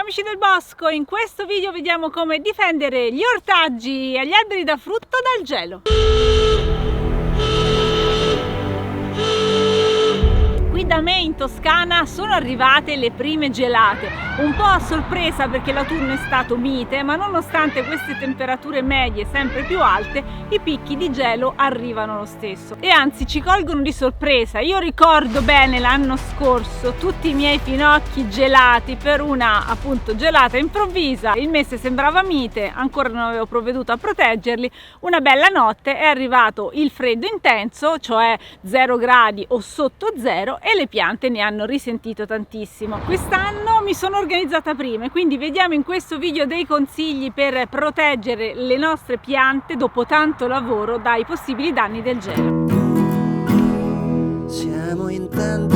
amici del bosco, in questo video vediamo come difendere gli ortaggi e gli alberi da frutto dal gelo. Qui da me in Toscana sono arrivate le prime gelate, un po' a sorpresa perché l'autunno è stato mite, ma nonostante queste temperature medie sempre più alte, i picchi di gelo arrivano lo stesso e anzi ci colgono di sorpresa. Io ricordo bene l'anno scorso tutti i miei finocchi gelati per una appunto gelata improvvisa, il mese sembrava mite, ancora non avevo provveduto a proteggerli, una bella notte è arrivato il freddo intenso, cioè 0 gradi o sotto zero, e le piante ne hanno risentito tantissimo. Quest'anno mi sono organizzata prima e quindi vediamo in questo video dei consigli per proteggere le nostre piante dopo tanto lavoro dai possibili danni del gelo. Siamo in tanti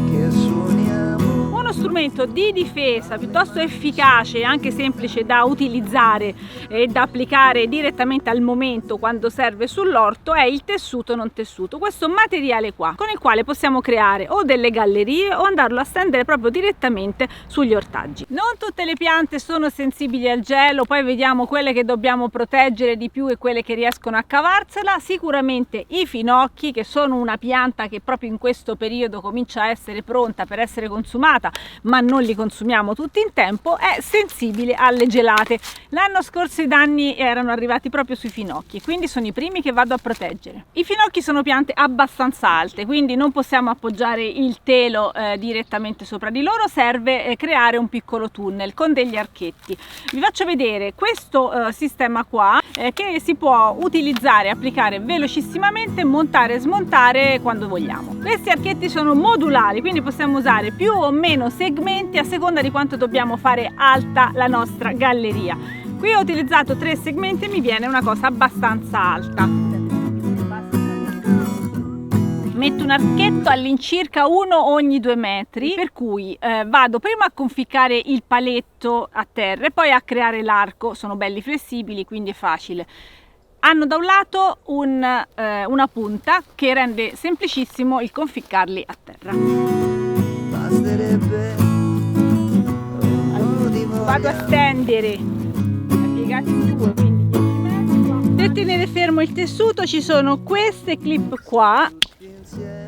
che suoniamo. Uno strumento di difesa piuttosto efficace e anche semplice da utilizzare e da applicare direttamente al momento quando serve sull'orto è il tessuto non tessuto, questo materiale qua con il quale possiamo creare o delle gallerie o andarlo a stendere proprio direttamente sugli ortaggi. Non tutte le piante sono sensibili al gelo, poi vediamo quelle che dobbiamo proteggere di più e quelle che riescono a cavarsela. Sicuramente i finocchi, che sono una pianta che proprio in questo periodo comincia a essere pronta per essere consumata, ma non li consumiamo tutti in tempo, è sensibile alle gelate. L'anno scorso i danni erano arrivati proprio sui finocchi, quindi sono i primi che vado a proteggere. I finocchi sono piante abbastanza alte, quindi non possiamo appoggiare il telo direttamente sopra di loro, serve creare un piccolo tunnel con degli archetti. Vi faccio vedere questo sistema qua che si può utilizzare, applicare velocissimamente, montare e smontare quando vogliamo. Questi archetti sono modulari, quindi possiamo usare più o meno segmenti a seconda di quanto dobbiamo fare alta la nostra galleria. Qui ho utilizzato 3 segmenti e mi viene una cosa abbastanza alta. Metto un archetto all'incirca 1 ogni 2 metri, per cui vado prima a conficcare il paletto a terra e poi a creare l'arco. Sono belli flessibili, quindi è facile. Hanno da un lato una punta che rende semplicissimo il conficcarli a terra. Vado a stendere piegati in 2, quindi 10 metri. Per tenere fermo il tessuto ci sono queste clip qua.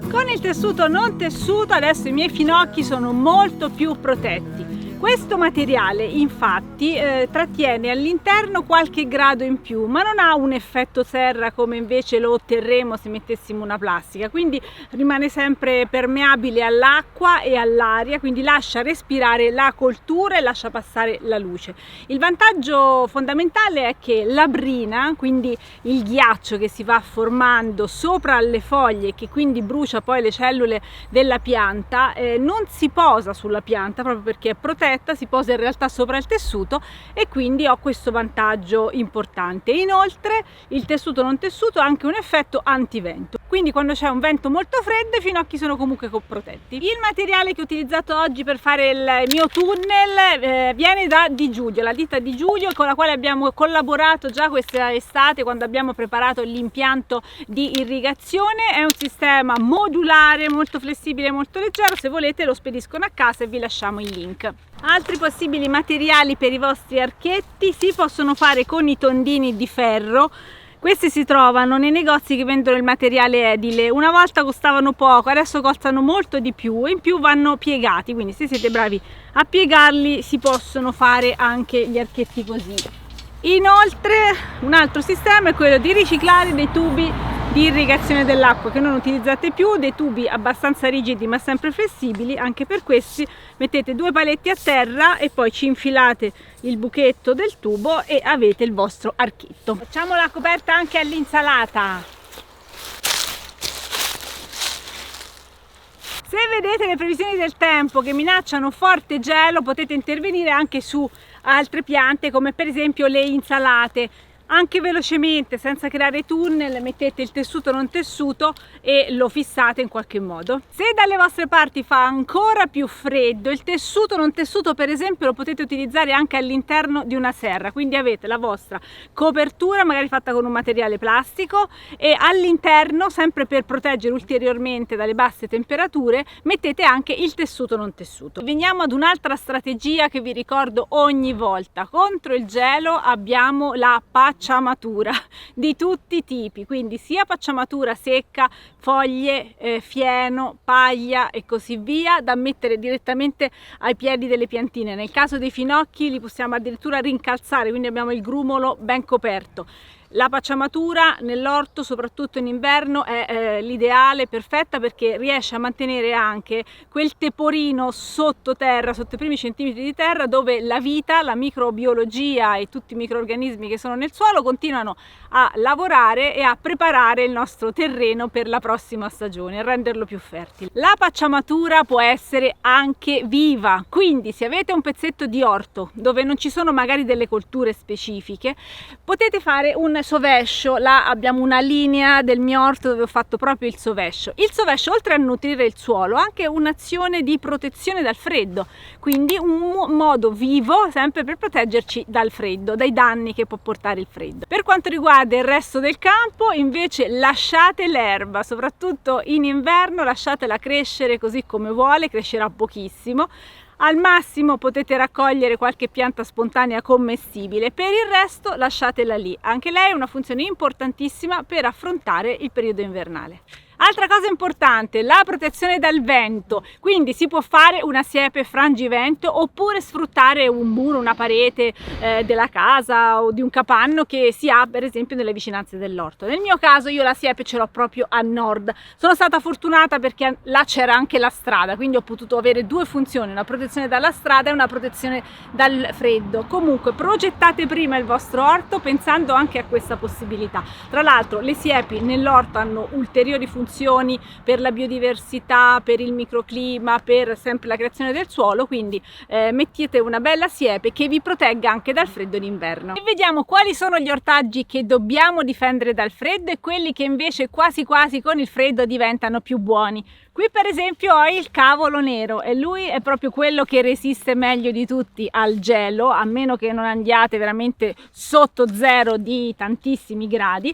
Con il tessuto non tessuto adesso i miei finocchi sono molto più protetti. Questo materiale infatti trattiene all'interno qualche grado in più, ma non ha un effetto serra come invece lo otterremo se mettessimo una plastica, quindi rimane sempre permeabile all'acqua e all'aria, quindi lascia respirare la coltura e lascia passare la luce. Il vantaggio fondamentale è che la brina, quindi il ghiaccio che si va formando sopra le foglie e che quindi brucia poi le cellule della pianta, non si posa sulla pianta proprio perché è protetta, si posa in realtà sopra il tessuto e quindi ho questo vantaggio importante. Inoltre il tessuto non tessuto ha anche un effetto antivento, quindi quando c'è un vento molto freddo i finocchi sono comunque protetti. Il materiale che ho utilizzato oggi per fare il mio tunnel viene da Di Giulio, la ditta Di Giulio con la quale abbiamo collaborato già questa estate quando abbiamo preparato l'impianto di irrigazione. È un sistema modulare, molto flessibile, molto leggero. Se volete lo spediscono a casa e vi lasciamo il link. Altri possibili materiali per i vostri archetti si possono fare con i tondini di ferro. Questi si trovano nei negozi che vendono il materiale edile. Una volta costavano poco, adesso costano molto di più e in più vanno piegati, quindi se siete bravi a piegarli si possono fare anche gli archetti così. Inoltre un altro sistema è quello di riciclare dei tubi di irrigazione dell'acqua che non utilizzate più, dei tubi abbastanza rigidi ma sempre flessibili. Anche per questi mettete 2 paletti a terra e poi ci infilate il buchetto del tubo e avete il vostro archetto. Facciamo la coperta anche all'insalata. Se vedete le previsioni del tempo che minacciano forte gelo, potete intervenire anche su altre piante come per esempio le insalate. Anche velocemente, senza creare tunnel, mettete il tessuto non tessuto e lo fissate in qualche modo. Se dalle vostre parti fa ancora più freddo, il tessuto non tessuto per esempio lo potete utilizzare anche all'interno di una serra, quindi avete la vostra copertura magari fatta con un materiale plastico e all'interno, sempre per proteggere ulteriormente dalle basse temperature, mettete anche il tessuto non tessuto. Veniamo ad un'altra strategia che vi ricordo ogni volta: contro il gelo abbiamo la pacciamatura di tutti i tipi, quindi sia pacciamatura secca, foglie, fieno, paglia e così via, da mettere direttamente ai piedi delle piantine. Nel caso dei finocchi li possiamo addirittura rincalzare, quindi abbiamo il grumolo ben coperto. La pacciamatura nell'orto, soprattutto in inverno, è l'ideale, perfetta, perché riesce a mantenere anche quel teporino sottoterra, sotto i primi centimetri di terra, dove la vita, la microbiologia e tutti i microrganismi che sono nel suolo continuano a lavorare e a preparare il nostro terreno per la prossima stagione, a renderlo più fertile. La pacciamatura può essere anche viva, quindi se avete un pezzetto di orto dove non ci sono magari delle colture specifiche, potete fare un sovescio. Là abbiamo una linea del mio orto dove ho fatto proprio il sovescio. Il sovescio, oltre a nutrire il suolo, ha anche un'azione di protezione dal freddo, quindi un modo vivo sempre per proteggerci dal freddo, dai danni che può portare il freddo. Per quanto riguarda il resto del campo, invece, lasciate l'erba, soprattutto in inverno, lasciatela crescere così come vuole, crescerà pochissimo. Al massimo potete raccogliere qualche pianta spontanea commestibile, per il resto lasciatela lì. Anche lei ha una funzione importantissima per affrontare il periodo invernale. Altra cosa importante, la protezione dal vento, quindi si può fare una siepe frangivento oppure sfruttare un muro, una parete della casa o di un capanno che si ha per esempio nelle vicinanze dell'orto. Nel mio caso io la siepe ce l'ho proprio a nord, sono stata fortunata perché là c'era anche la strada, quindi ho potuto avere due funzioni, una protezione dalla strada e una protezione dal freddo. Comunque progettate prima il vostro orto pensando anche a questa possibilità. Tra l'altro le siepi nell'orto hanno ulteriori funzioni per la biodiversità, per il microclima, per sempre la creazione del suolo, quindi mettete una bella siepe che vi protegga anche dal freddo d'inverno. E vediamo quali sono gli ortaggi che dobbiamo difendere dal freddo e quelli che invece quasi quasi con il freddo diventano più buoni. Qui per esempio ho il cavolo nero e lui è proprio quello che resiste meglio di tutti al gelo, a meno che non andiate veramente sotto zero di tantissimi gradi.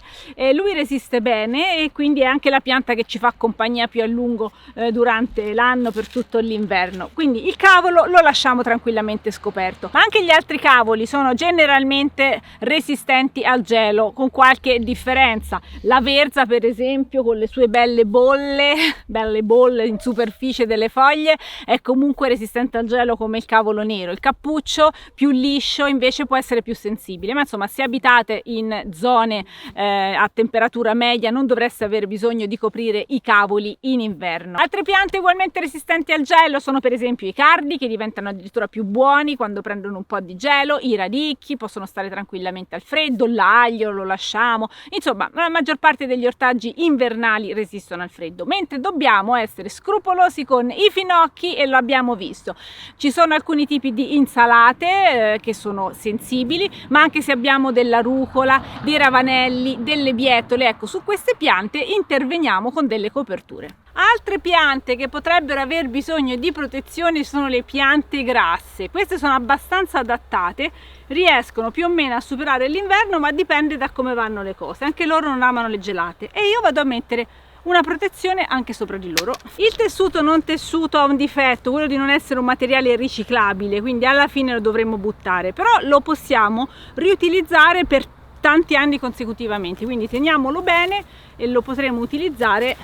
Lui resiste bene e quindi è anche la pianta che ci fa compagnia più a lungo durante l'anno, per tutto l'inverno. Quindi il cavolo lo lasciamo tranquillamente scoperto, ma anche gli altri cavoli sono generalmente resistenti al gelo, con qualche differenza. La verza per esempio, con le sue belle bolle in superficie delle foglie, è comunque resistente al gelo come il cavolo nero. Il cappuccio più liscio invece può essere più sensibile, ma insomma se abitate in zone a temperatura media non dovreste avere bisogno di coprire i cavoli in inverno. Altre piante ugualmente resistenti al gelo sono per esempio i cardi, che diventano addirittura più buoni quando prendono un po' di gelo, i radicchi possono stare tranquillamente al freddo, l'aglio lo lasciamo, insomma la maggior parte degli ortaggi invernali resistono al freddo, mentre dobbiamo essere scrupolosi con i finocchi e lo abbiamo visto. Ci sono alcuni tipi di insalate che sono sensibili, ma anche se abbiamo della rucola, dei ravanelli, delle bietole, ecco, su queste piante interveniamo con delle coperture. Altre piante che potrebbero aver bisogno di protezione sono le piante grasse. Queste sono abbastanza adattate, riescono più o meno a superare l'inverno, ma dipende da come vanno le cose. Anche loro non amano le gelate e io vado a mettere una protezione anche sopra di loro. Il tessuto non tessuto ha un difetto, quello di non essere un materiale riciclabile, quindi alla fine lo dovremmo buttare, però lo possiamo riutilizzare per tanti anni consecutivamente, quindi teniamolo bene e lo potremo utilizzare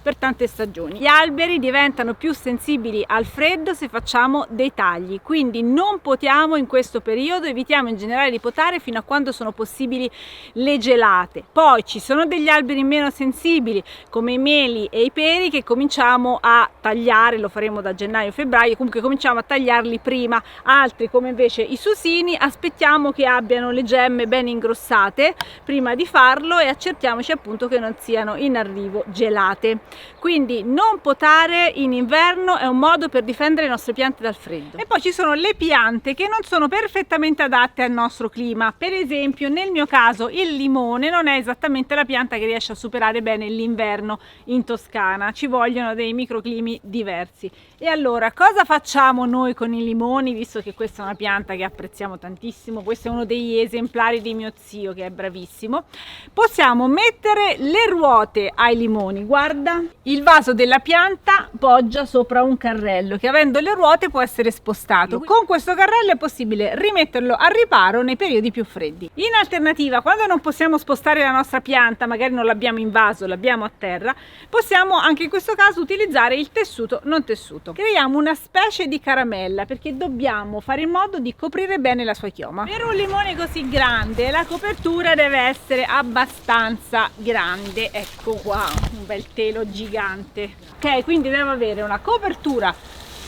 per tante stagioni. Gli alberi diventano più sensibili al freddo se facciamo dei tagli, quindi non potiamo in questo periodo, evitiamo in generale di potare fino a quando sono possibili le gelate. Poi ci sono degli alberi meno sensibili come i meli e i peri che cominciamo a tagliare, lo faremo da gennaio-febbraio, comunque cominciamo a tagliarli prima. Altri come invece i susini aspettiamo che abbiano le gemme ben ingrossate prima di farlo e accertiamoci appunto che non siano in arrivo gelate. Quindi non potare in inverno è un modo per difendere le nostre piante dal freddo. E poi ci sono le piante che non sono perfettamente adatte al nostro clima. Per esempio, nel mio caso il limone non è esattamente la pianta che riesce a superare bene l'inverno in Toscana, ci vogliono dei microclimi diversi. E allora cosa facciamo noi con i limoni, visto che questa è una pianta che apprezziamo tantissimo? Questo è uno degli esemplari di mio zio che è bravissimo. Possiamo mettere le ruote ai limoni, guarda, il vaso della pianta poggia sopra un carrello che, avendo le ruote, può essere spostato. Con questo carrello è possibile rimetterlo al riparo nei periodi più freddi. In alternativa, quando non possiamo spostare la nostra pianta, magari non l'abbiamo in vaso, l'abbiamo a terra, possiamo anche in questo caso utilizzare il tessuto non tessuto. Creiamo una specie di caramella perché dobbiamo fare in modo di coprire bene la sua chioma. Per un limone così grande la copertura deve essere abbastanza grande, ecco qua, un bel telo gigante. Ok, quindi devo avere una copertura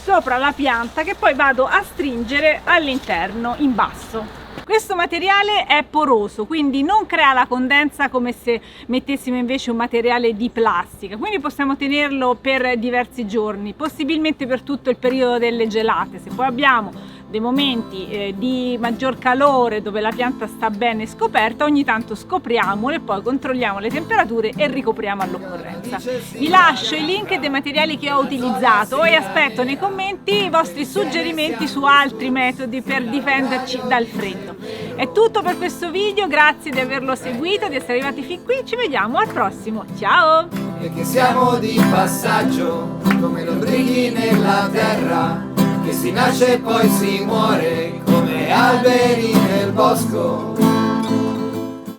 sopra la pianta che poi vado a stringere all'interno in basso. Questo materiale è poroso, quindi non crea la condensa come se mettessimo invece un materiale di plastica, quindi possiamo tenerlo per diversi giorni, possibilmente per tutto il periodo delle gelate. Se poi abbiamo dei momenti di maggior calore dove la pianta sta bene scoperta, ogni tanto scopriamolo e poi controlliamo le temperature e ricopriamo all'occorrenza. Vi lascio i link dei materiali che ho utilizzato e aspetto nei commenti i vostri suggerimenti su altri metodi per difenderci dal freddo. È tutto per questo video, grazie di averlo seguito, di essere arrivati fin qui, ci vediamo al prossimo, ciao! E che siamo di passaggio come lombrichi nella terra, che si nasce e poi si muore come alberi nel bosco.